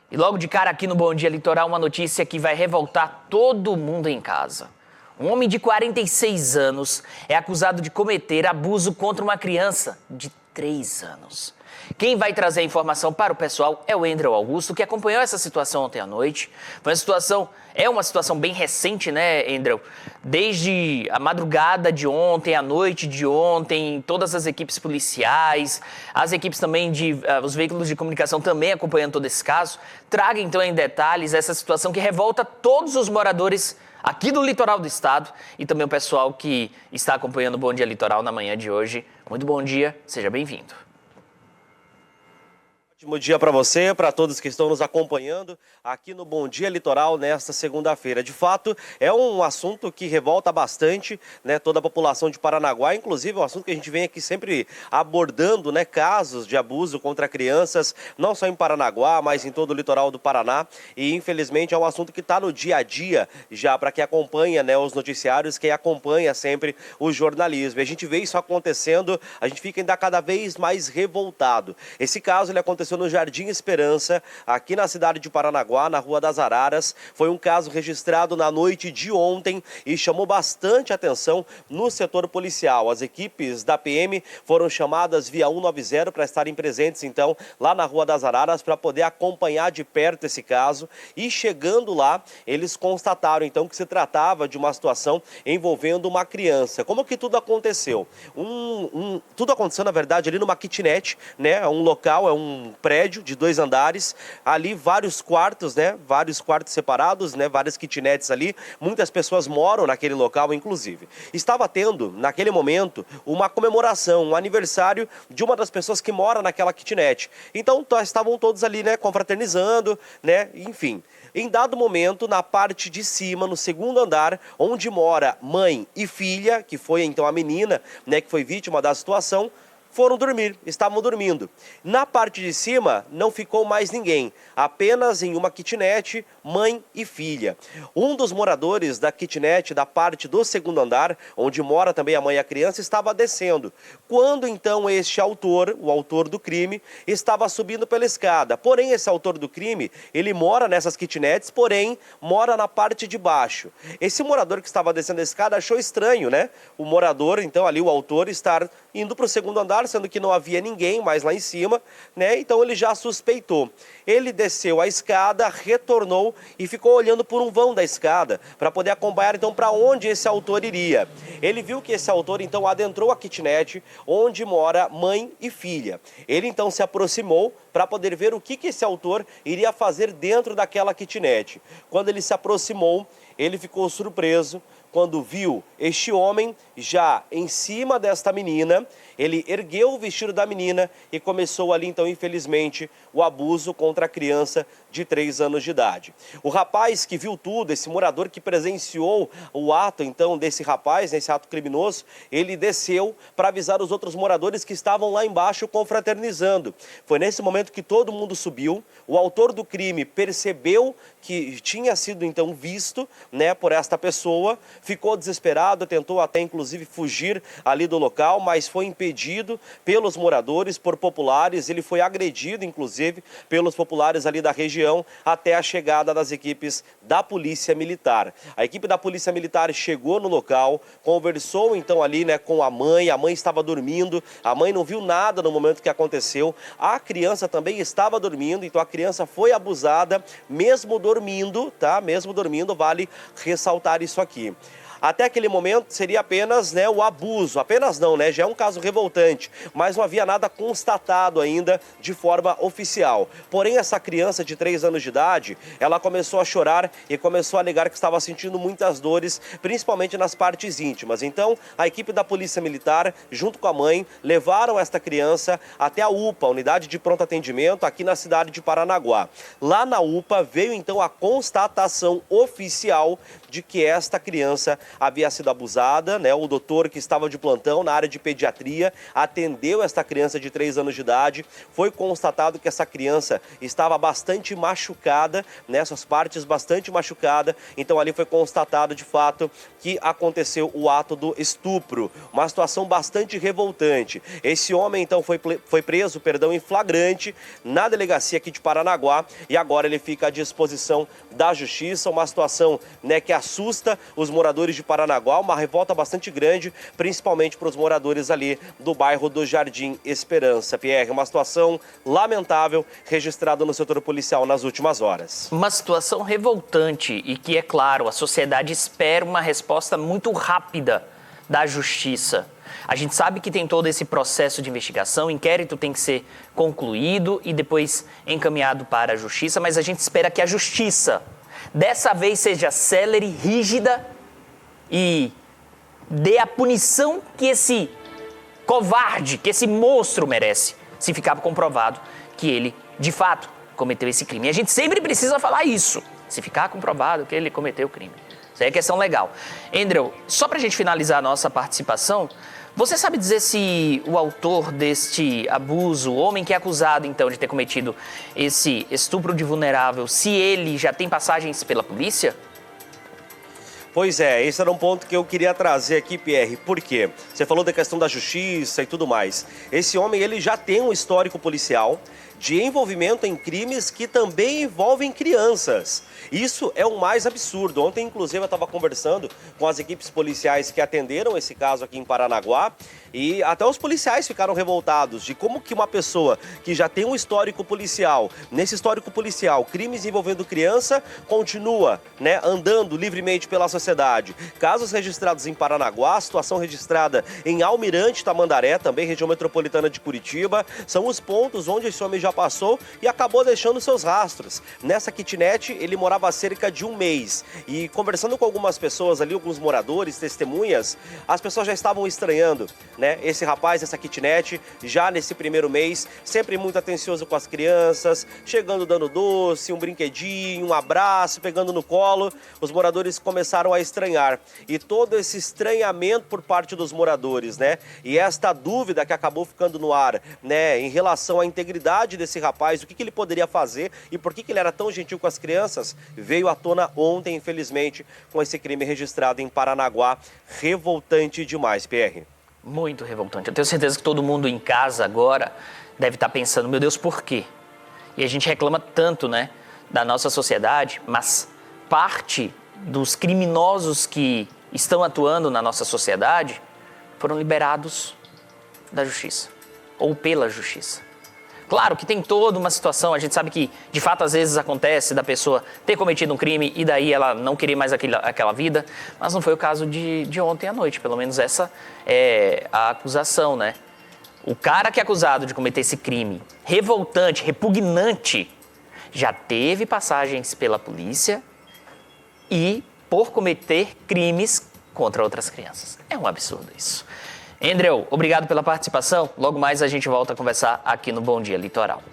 E logo de cara aqui no Bom Dia Litoral, uma notícia que vai revoltar todo mundo em casa. Um homem de 46 anos é acusado de cometer abuso contra uma criança de 3 anos. Quem vai trazer a informação para o pessoal é o Endrel Augusto, que acompanhou essa situação ontem à noite. É uma situação bem recente, né, Endrel? Desde a madrugada de ontem, a noite de ontem, todas as equipes policiais, as equipes também os veículos de comunicação também acompanhando todo esse caso. Traga então em detalhes essa situação que revolta todos os moradores aqui do litoral do estado e também o pessoal que está acompanhando o Bom Dia Litoral na manhã de hoje. Muito bom dia, seja bem-vindo. Ótimo dia para você, para todos que estão nos acompanhando aqui no Bom Dia Litoral nesta segunda-feira. De fato, é um assunto que revolta bastante, né, toda a população de Paranaguá, inclusive é um assunto que a gente vem aqui sempre abordando, né, casos de abuso contra crianças, não só em Paranaguá, mas em todo o litoral do Paraná. E infelizmente é um assunto que está no dia a dia já para quem acompanha, né, os noticiários, quem acompanha sempre o jornalismo. E a gente vê isso acontecendo, a gente fica ainda cada vez mais revoltado. Esse caso ele aconteceu no Jardim Esperança, aqui na cidade de Paranaguá, na Rua das Araras. Foi um caso registrado na noite de ontem e chamou bastante atenção no setor policial. As equipes da PM foram chamadas via 190 para estarem presentes, então, lá na Rua das Araras, para poder acompanhar de perto esse caso. E chegando lá, eles constataram, então, que se tratava de uma situação envolvendo uma criança. Como que tudo aconteceu? Tudo aconteceu, na verdade, ali numa kitnet, né? Um local, é um prédio de 2 andares, ali vários quartos, né? Vários quartos separados, né? Várias kitnets ali, muitas pessoas moram naquele local, inclusive. Estava tendo, naquele momento, uma comemoração, um aniversário de uma das pessoas que mora naquela kitnet. Então, estavam todos ali, né? Confraternizando, né? Enfim. Em dado momento, na parte de cima, no segundo andar, onde mora mãe e filha, que foi então a menina, né? Que foi vítima da situação, foram dormir, estavam dormindo. Na parte de cima não ficou mais ninguém, apenas em uma kitnet, mãe e filha. Um dos moradores da kitnet, da parte do segundo andar, onde mora também a mãe e a criança, estava descendo. Quando então este autor, o autor do crime, estava subindo pela escada. Porém, esse autor do crime, ele mora nessas kitnets, porém, mora na parte de baixo. Esse morador que estava descendo a escada achou estranho, né? O morador, então ali o autor, estar indo para o segundo andar, sendo que não havia ninguém mais lá em cima, né? Então ele já suspeitou. Ele desceu a escada, retornou e ficou olhando por um vão da escada para poder acompanhar então para onde esse autor iria. Ele viu que esse autor então adentrou a kitnet onde mora mãe e filha. Ele então se aproximou para poder ver o que esse autor iria fazer dentro daquela kitnet. Quando ele se aproximou, ele ficou surpreso quando viu este homem já em cima desta menina. Ele ergueu o vestido da menina e começou ali, então, infelizmente, o abuso contra a criança de 3 anos de idade. O rapaz que viu tudo, esse morador que presenciou o ato, então, desse rapaz, esse ato criminoso, ele desceu para avisar os outros moradores que estavam lá embaixo confraternizando. Foi nesse momento que todo mundo subiu. O autor do crime percebeu que tinha sido, então, visto, né, por esta pessoa, ficou desesperado, tentou até, inclusive, fugir ali do local, mas foi impedido pelos moradores, por populares. Ele foi agredido, inclusive, pelos populares ali da região, até a chegada das equipes da Polícia Militar. A equipe da Polícia Militar chegou no local, conversou então ali, né, com a mãe estava dormindo, a mãe não viu nada no momento que aconteceu, a criança também estava dormindo, então a criança foi abusada, mesmo dormindo, tá? Mesmo dormindo, vale ressaltar isso aqui. Até aquele momento seria apenas, né, o abuso, apenas não, né, já é um caso revoltante, mas não havia nada constatado ainda de forma oficial. Porém, essa criança de 3 anos de idade, ela começou a chorar e começou a alegar que estava sentindo muitas dores, principalmente nas partes íntimas. Então, a equipe da Polícia Militar, junto com a mãe, levaram esta criança até a UPA, Unidade de Pronto Atendimento, aqui na cidade de Paranaguá. Lá na UPA veio então a constatação oficial de que esta criança havia sido abusada, né? O doutor que estava de plantão na área de pediatria atendeu esta criança de 3 anos de idade. Foi constatado que essa criança estava bastante machucada, né? Suas partes bastante machucadas. Então ali foi constatado de fato que aconteceu o ato do estupro. Uma situação bastante revoltante. Esse homem então foi preso, em flagrante na delegacia aqui de Paranaguá e agora ele fica à disposição da justiça. Uma situação, né, que assusta os moradores de Paranaguá, uma revolta bastante grande, principalmente para os moradores ali do bairro do Jardim Esperança. Pierre, uma situação lamentável registrada no setor policial nas últimas horas. Uma situação revoltante e que, é claro, a sociedade espera uma resposta muito rápida da justiça. A gente sabe que tem todo esse processo de investigação, o inquérito tem que ser concluído e depois encaminhado para a justiça, mas a gente espera que a justiça, dessa vez, seja célere, rígida e dê a punição que esse covarde, que esse monstro merece, se ficar comprovado que ele, de fato, cometeu esse crime. E a gente sempre precisa falar isso, se ficar comprovado que ele cometeu o crime. Isso aí é questão legal. Andrew, só pra gente finalizar a nossa participação, você sabe dizer se o autor deste abuso, o homem que é acusado, então, de ter cometido esse estupro de vulnerável, se ele já tem passagens pela polícia? Pois é, esse era um ponto que eu queria trazer aqui, Pierre. Por quê? Você falou da questão da justiça e tudo mais. Esse homem, ele já tem um histórico policial de envolvimento em crimes que também envolvem crianças. Isso é o mais absurdo. Ontem, inclusive, eu estava conversando com as equipes policiais que atenderam esse caso aqui em Paranaguá e até os policiais ficaram revoltados de como que uma pessoa que já tem um histórico policial, nesse histórico policial, crimes envolvendo criança, continua, né, andando livremente pela sociedade. Casos registrados em Paranaguá, situação registrada em Almirante Tamandaré, também região metropolitana de Curitiba, são os pontos onde esse homem já passou e acabou deixando seus rastros. Nessa kitnet, ele morava há cerca de 1 mês e conversando com algumas pessoas ali, alguns moradores, testemunhas, as pessoas já estavam estranhando, né, esse rapaz, essa kitnet, já nesse primeiro mês, sempre muito atencioso com as crianças, chegando dando doce, um brinquedinho, um abraço, pegando no colo. Os moradores começaram a estranhar e todo esse estranhamento por parte dos moradores, né, e esta dúvida que acabou ficando no ar, né, em relação à integridade desse rapaz, o que ele poderia fazer e por que ele era tão gentil com as crianças, veio à tona ontem, infelizmente, com esse crime registrado em Paranaguá. Revoltante demais, Pierre. Muito revoltante. Eu tenho certeza que todo mundo em casa agora deve estar pensando, meu Deus, por quê? E a gente reclama tanto, né, da nossa sociedade, mas parte dos criminosos que estão atuando na nossa sociedade foram liberados da justiça, ou pela justiça. Claro que tem toda uma situação, a gente sabe que de fato às vezes acontece da pessoa ter cometido um crime e daí ela não querer mais aquela vida, mas não foi o caso de ontem à noite, pelo menos essa é a acusação, né? O cara que é acusado de cometer esse crime revoltante, repugnante, já teve passagens pela polícia e por cometer crimes contra outras crianças. É um absurdo isso. Andrew, obrigado pela participação. Logo mais a gente volta a conversar aqui no Bom Dia Litoral.